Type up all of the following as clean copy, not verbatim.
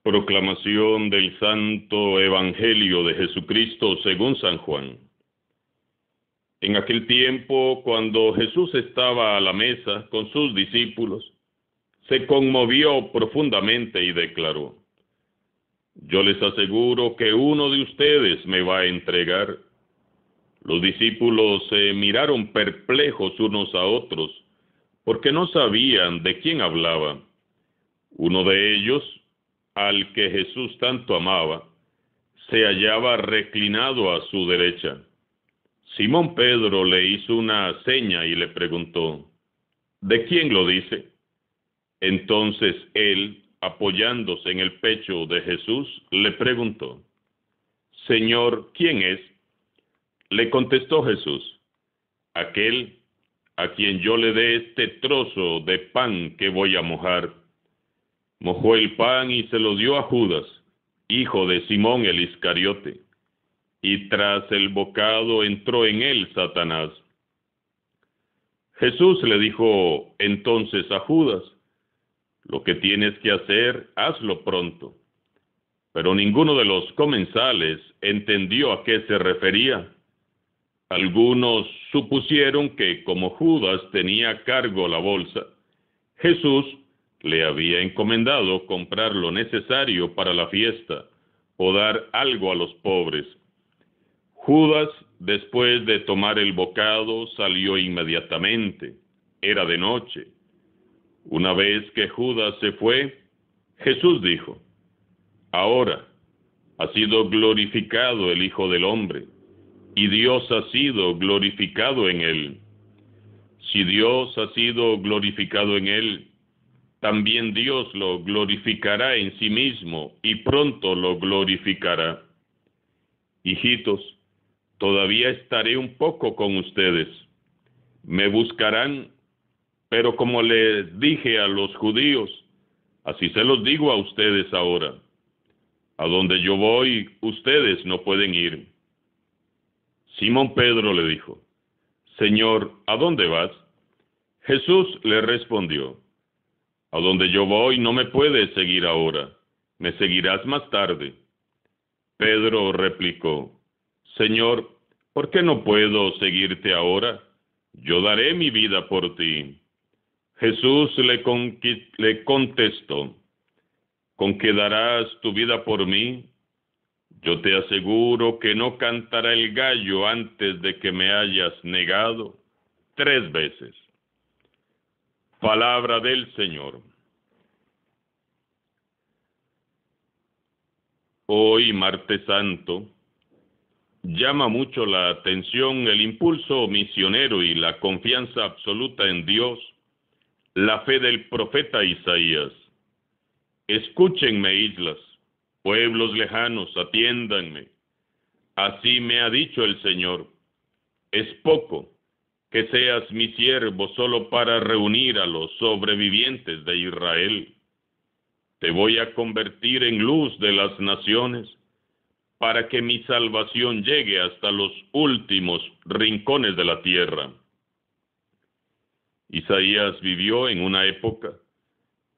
Proclamación del Santo Evangelio de Jesucristo según San Juan. En aquel tiempo, cuando Jesús estaba a la mesa con sus discípulos, se conmovió profundamente y declaró: Yo les aseguro que uno de ustedes me va a entregar. Los discípulos se miraron perplejos unos a otros, porque no sabían de quién hablaba. Uno de ellos, al que Jesús tanto amaba, se hallaba reclinado a su derecha. Simón Pedro le hizo una seña y le preguntó: ¿De quién lo dice? Entonces él, apoyándose en el pecho de Jesús, le preguntó: Señor, ¿quién es? Le contestó Jesús: aquel a quien yo le dé este trozo de pan que voy a mojar. Mojó el pan y se lo dio a Judas, hijo de Simón el Iscariote, y tras el bocado entró en él Satanás. Jesús le dijo entonces a Judas: Lo que tienes que hacer, hazlo pronto. Pero ninguno de los comensales entendió a qué se refería. Algunos supusieron que, como Judas tenía a cargo la bolsa, Jesús le había encomendado comprar lo necesario para la fiesta o dar algo a los pobres. Judas, después de tomar el bocado, salió inmediatamente. Era de noche. Una vez que Judas se fue, Jesús dijo: Ahora ha sido glorificado el Hijo del Hombre, y Dios ha sido glorificado en él. Si Dios ha sido glorificado en él, también Dios lo glorificará en sí mismo, y pronto lo glorificará. Hijitos, todavía estaré un poco con ustedes. Me buscarán, pero como les dije a los judíos, así se los digo a ustedes ahora: a donde yo voy, ustedes no pueden ir. Simón Pedro le dijo: Señor, ¿a dónde vas? Jesús le respondió: A donde yo voy no me puedes seguir ahora, me seguirás más tarde. Pedro replicó: Señor, ¿por qué no puedo seguirte ahora? Yo daré mi vida por ti. Jesús le contestó: ¿Con qué darás tu vida por mí? Yo te aseguro que no cantará el gallo antes de que me hayas negado 3 veces. Palabra del Señor. Hoy, Martes Santo, llama mucho la atención el impulso misionero y la confianza absoluta en Dios, la fe del profeta Isaías. Escúchenme, islas, pueblos lejanos, atiéndanme. Así me ha dicho el Señor: es poco que seas mi siervo solo para reunir a los sobrevivientes de Israel. Te voy a convertir en luz de las naciones, para que mi salvación llegue hasta los últimos rincones de la tierra. Isaías vivió en una época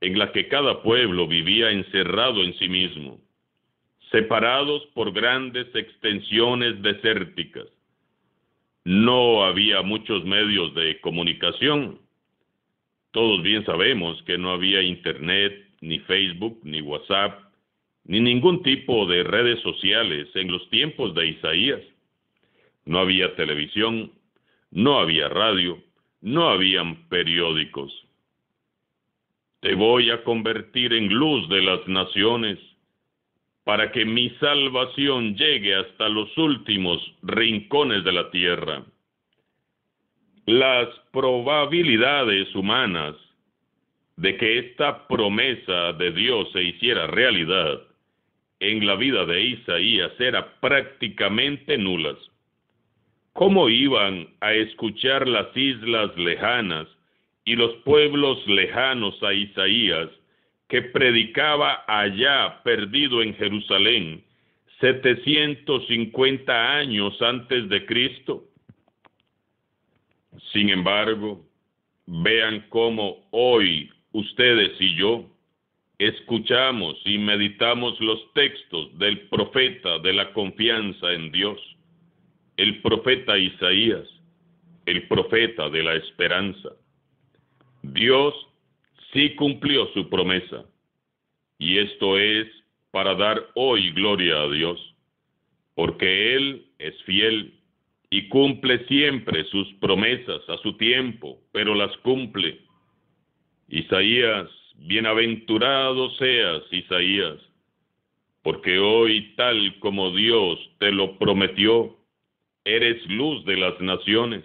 en la que cada pueblo vivía encerrado en sí mismo, separados por grandes extensiones desérticas. No había muchos medios de comunicación. Todos bien sabemos que no había Internet, ni Facebook, ni WhatsApp, ni ningún tipo de redes sociales en los tiempos de Isaías. No había televisión, no había radio, no habían periódicos. Te voy a convertir en luz de las naciones, para que mi salvación llegue hasta los últimos rincones de la tierra. Las probabilidades humanas de que esta promesa de Dios se hiciera realidad en la vida de Isaías eran prácticamente nulas. ¿Cómo iban a escuchar las islas lejanas y los pueblos lejanos a Isaías, que predicaba allá perdido en Jerusalén 750 años antes de Cristo? Sin embargo, vean cómo hoy ustedes y yo escuchamos y meditamos los textos del profeta de la confianza en Dios, el profeta Isaías, el profeta de la esperanza. Dios sí cumplió su promesa, y esto es para dar hoy gloria a Dios, porque Él es fiel y cumple siempre sus promesas a su tiempo, pero las cumple. Isaías, bienaventurado seas, Isaías, porque hoy, tal como Dios te lo prometió, eres luz de las naciones,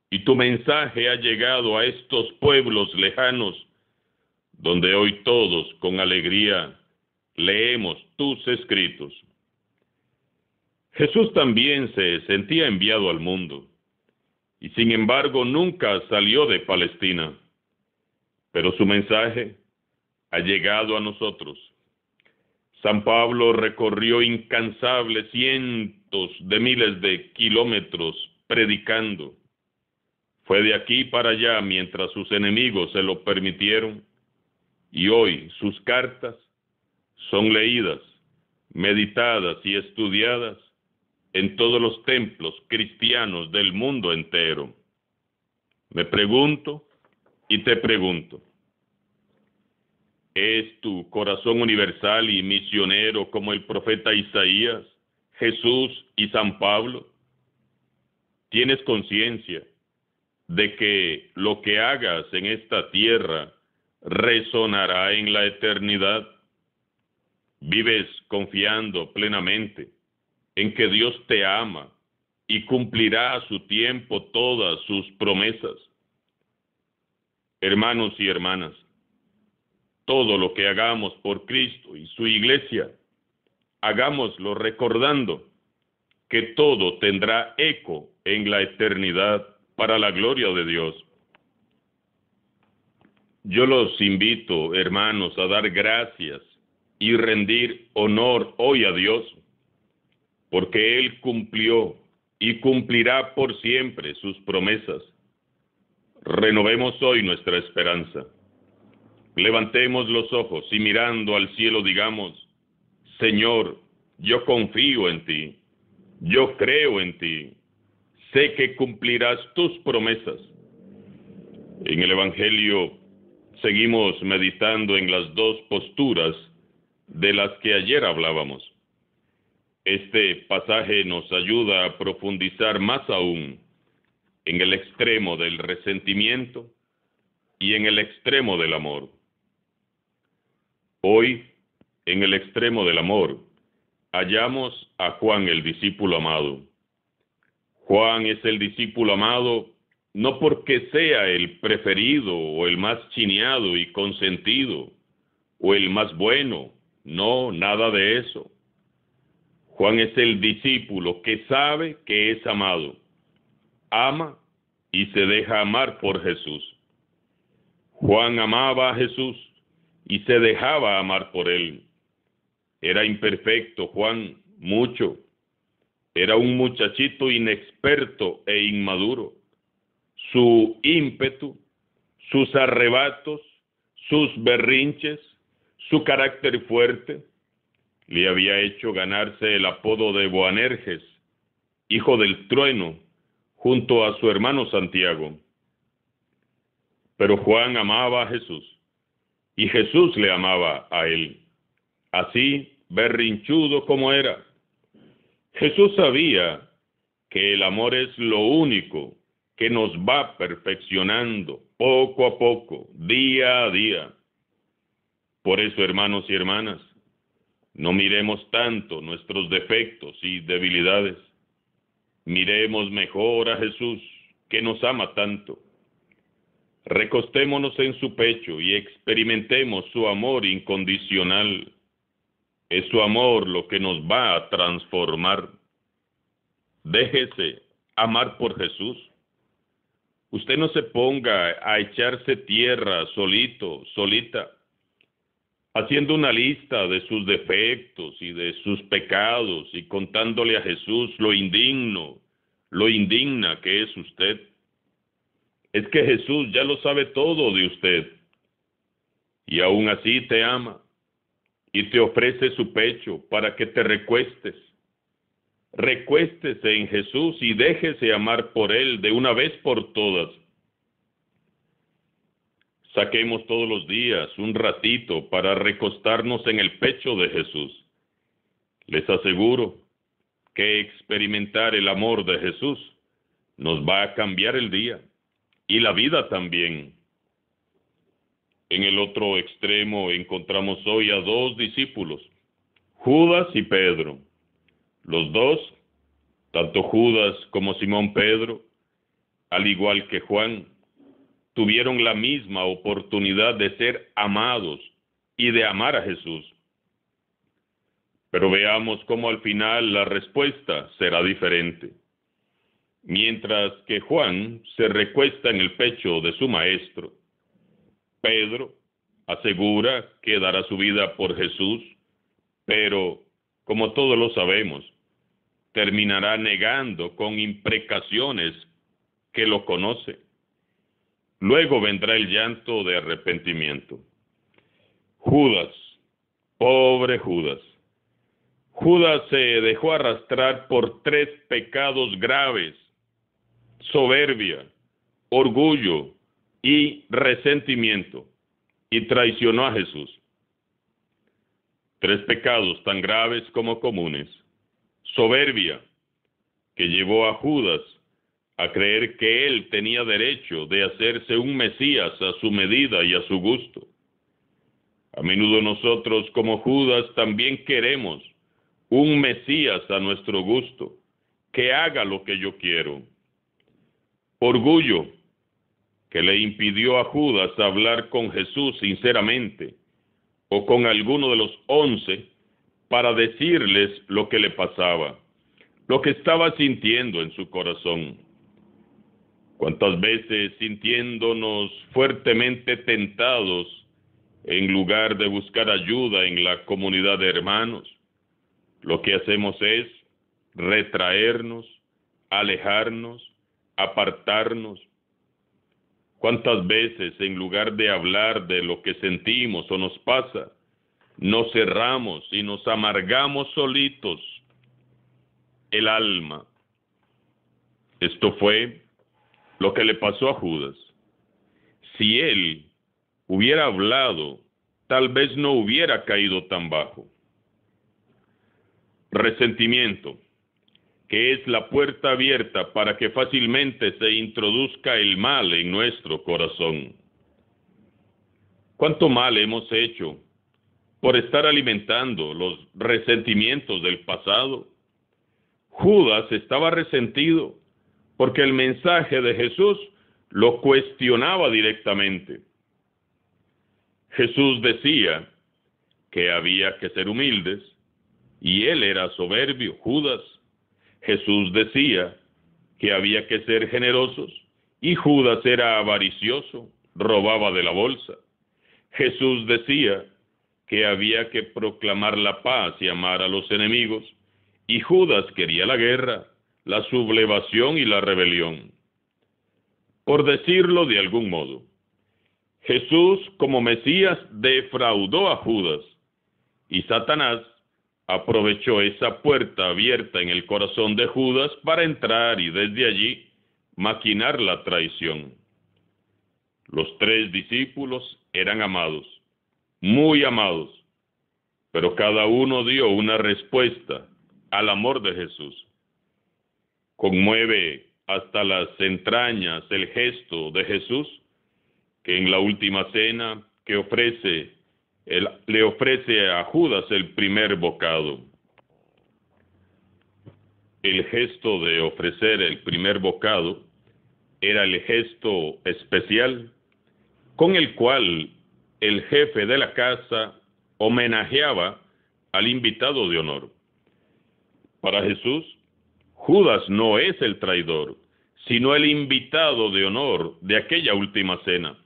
y tu mensaje ha llegado a estos pueblos lejanos, donde hoy todos con alegría leemos tus escritos. Jesús también se sentía enviado al mundo, y sin embargo nunca salió de Palestina, pero su mensaje ha llegado a nosotros. San Pablo recorrió incansables cientos de miles de kilómetros predicando. Fue de aquí para allá mientras sus enemigos se lo permitieron, y hoy sus cartas son leídas, meditadas y estudiadas en todos los templos cristianos del mundo entero. Me pregunto y te pregunto, ¿es tu corazón universal y misionero como el profeta Isaías, Jesús y San Pablo? ¿Tienes conciencia de que lo que hagas en esta tierra resonará en la eternidad? ¿Vives confiando plenamente en que Dios te ama y cumplirá a su tiempo todas sus promesas? Hermanos y hermanas, todo lo que hagamos por Cristo y su iglesia, hagámoslo recordando que todo tendrá eco en la eternidad para la gloria de Dios. Yo los invito, hermanos, a dar gracias y rendir honor hoy a Dios, porque Él cumplió y cumplirá por siempre sus promesas. Renovemos hoy nuestra esperanza. Levantemos los ojos y mirando al cielo digamos, Señor, yo confío en ti, yo creo en ti, sé que cumplirás tus promesas. En el Evangelio seguimos meditando en las dos posturas de las que ayer hablábamos. Este pasaje nos ayuda a profundizar más aún en el extremo del resentimiento y en el extremo del amor. Hoy, en el extremo del amor, hallamos a Juan el discípulo amado. Juan es el discípulo amado no porque sea el preferido o el más chineado y consentido o el más bueno, no, nada de eso. Juan es el discípulo que sabe que es amado, ama y se deja amar por Jesús. Juan amaba a Jesús y se dejaba amar por él. Era imperfecto Juan, mucho. Era un muchachito inexperto e inmaduro. Su ímpetu, sus arrebatos, sus berrinches, su carácter fuerte, le había hecho ganarse el apodo de Boanerges, hijo del trueno, junto a su hermano Santiago. Pero Juan amaba a Jesús, y Jesús le amaba a él, así berrinchudo como era. Jesús sabía que el amor es lo único que nos va perfeccionando poco a poco, día a día. Por eso, hermanos y hermanas, no miremos tanto nuestros defectos y debilidades. Miremos mejor a Jesús, que nos ama tanto. Recostémonos en su pecho y experimentemos su amor incondicional. Es su amor lo que nos va a transformar. Déjese amar por Jesús. Usted no se ponga a echarse tierra solito, solita, haciendo una lista de sus defectos y de sus pecados y contándole a Jesús lo indigna que es usted. Es que Jesús ya lo sabe todo de usted y aún así te ama y te ofrece su pecho para que te recuestes. Recuéstese en Jesús y déjese amar por Él de una vez por todas. Saquemos todos los días un ratito para recostarnos en el pecho de Jesús. Les aseguro que experimentar el amor de Jesús nos va a cambiar el día y la vida también. En el otro extremo encontramos hoy a dos discípulos, Judas y Pedro. Los dos, tanto Judas como Simón Pedro, al igual que Juan, tuvieron la misma oportunidad de ser amados y de amar a Jesús. Pero veamos cómo al final la respuesta será diferente. Mientras que Juan se recuesta en el pecho de su maestro, Pedro asegura que dará su vida por Jesús, pero, como todos lo sabemos, terminará negando con imprecaciones que lo conoce. Luego vendrá el llanto de arrepentimiento. Judas, pobre Judas. Judas se dejó arrastrar por 3 pecados graves: soberbia, orgullo y resentimiento, y traicionó a Jesús. 3 pecados tan graves como comunes. Soberbia, que llevó a Judas a creer que él tenía derecho de hacerse un Mesías a su medida y a su gusto. A menudo nosotros, como Judas, también queremos un Mesías a nuestro gusto, que haga lo que yo quiero. Orgullo, que le impidió a Judas hablar con Jesús sinceramente, o con alguno de los 11, para decirles lo que le pasaba, lo que estaba sintiendo en su corazón. ¿Cuántas veces, sintiéndonos fuertemente tentados, en lugar de buscar ayuda en la comunidad de hermanos, lo que hacemos es retraernos, alejarnos, apartarnos? ¿Cuántas veces, en lugar de hablar de lo que sentimos o nos pasa, nos cerramos y nos amargamos solitos el alma? Esto fue lo que le pasó a Judas. Si él hubiera hablado, tal vez no hubiera caído tan bajo. Resentimiento, que es la puerta abierta para que fácilmente se introduzca el mal en nuestro corazón. ¿Cuánto mal hemos hecho por estar alimentando los resentimientos del pasado? Judas estaba resentido porque el mensaje de Jesús lo cuestionaba directamente. Jesús decía que había que ser humildes y él era soberbio, Judas. Jesús decía que había que ser generosos y Judas era avaricioso, robaba de la bolsa. Jesús decía que había que proclamar la paz y amar a los enemigos, y Judas quería la guerra, la sublevación y la rebelión. Por decirlo de algún modo, Jesús como Mesías defraudó a Judas, y Satanás aprovechó esa puerta abierta en el corazón de Judas para entrar y desde allí maquinar la traición. Los 3 discípulos eran amados, muy amados, pero cada uno dio una respuesta al amor de Jesús. Conmueve hasta las entrañas el gesto de Jesús, que en la última cena que le ofrece a Judas el primer bocado. El gesto de ofrecer el primer bocado era el gesto especial con el cual el jefe de la casa homenajeaba al invitado de honor. Para Jesús, Judas no es el traidor, sino el invitado de honor de aquella última cena.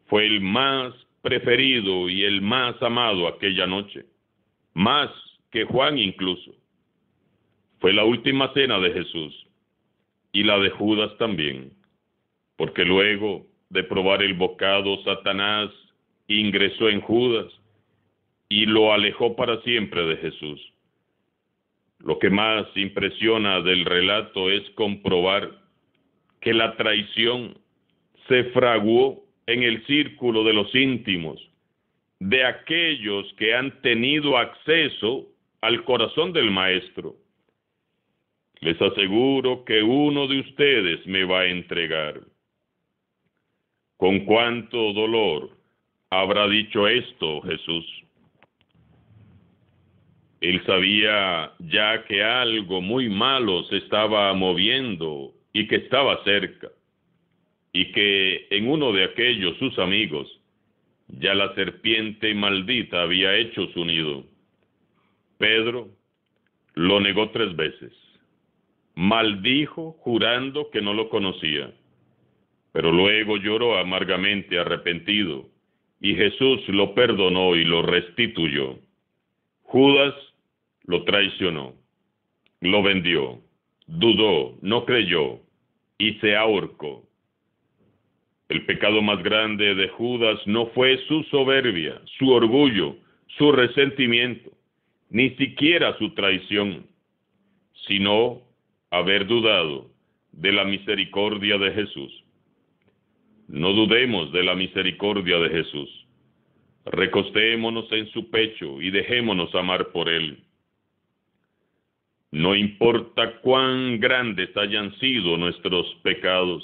Fue el más preferido y el más amado aquella noche, más que Juan incluso. Fue la última cena de Jesús y la de Judas también, porque luego de probar el bocado, Satanás ingresó en Judas y lo alejó para siempre de Jesús. Lo que más impresiona del relato es comprobar que la traición se fraguó en el círculo de los íntimos, de aquellos que han tenido acceso al corazón del Maestro. Les aseguro que uno de ustedes me va a entregar. ¿Con cuánto dolor habrá dicho esto Jesús? Él sabía ya que algo muy malo se estaba moviendo y que estaba cerca, y que en uno de aquellos sus amigos ya la serpiente maldita había hecho su nido. Pedro lo negó 3 veces. Maldijo jurando que no lo conocía, pero luego lloró amargamente arrepentido, y Jesús lo perdonó y lo restituyó. Judas lo traicionó, lo vendió, dudó, no creyó y se ahorcó. El pecado más grande de Judas no fue su soberbia, su orgullo, su resentimiento, ni siquiera su traición, sino haber dudado de la misericordia de Jesús. No dudemos de la misericordia de Jesús. Recostémonos en su pecho y dejémonos amar por Él. No importa cuán grandes hayan sido nuestros pecados,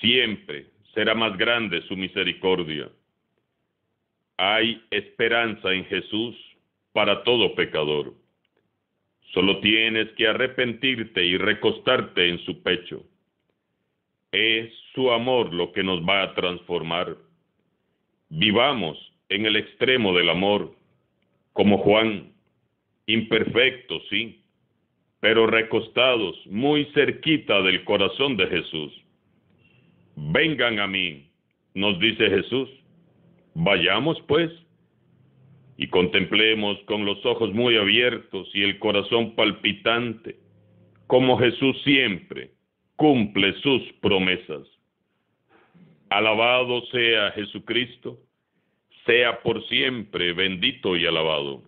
siempre será más grande su misericordia. Hay esperanza en Jesús para todo pecador. Solo tienes que arrepentirte y recostarte en su pecho. Es su amor lo que nos va a transformar. Vivamos en el extremo del amor, como Juan, imperfectos, sí, pero recostados muy cerquita del corazón de Jesús. Vengan a mí, nos dice Jesús. Vayamos pues y contemplemos con los ojos muy abiertos y el corazón palpitante, como Jesús siempre cumple sus promesas. Alabado sea Jesucristo, sea por siempre bendito y alabado.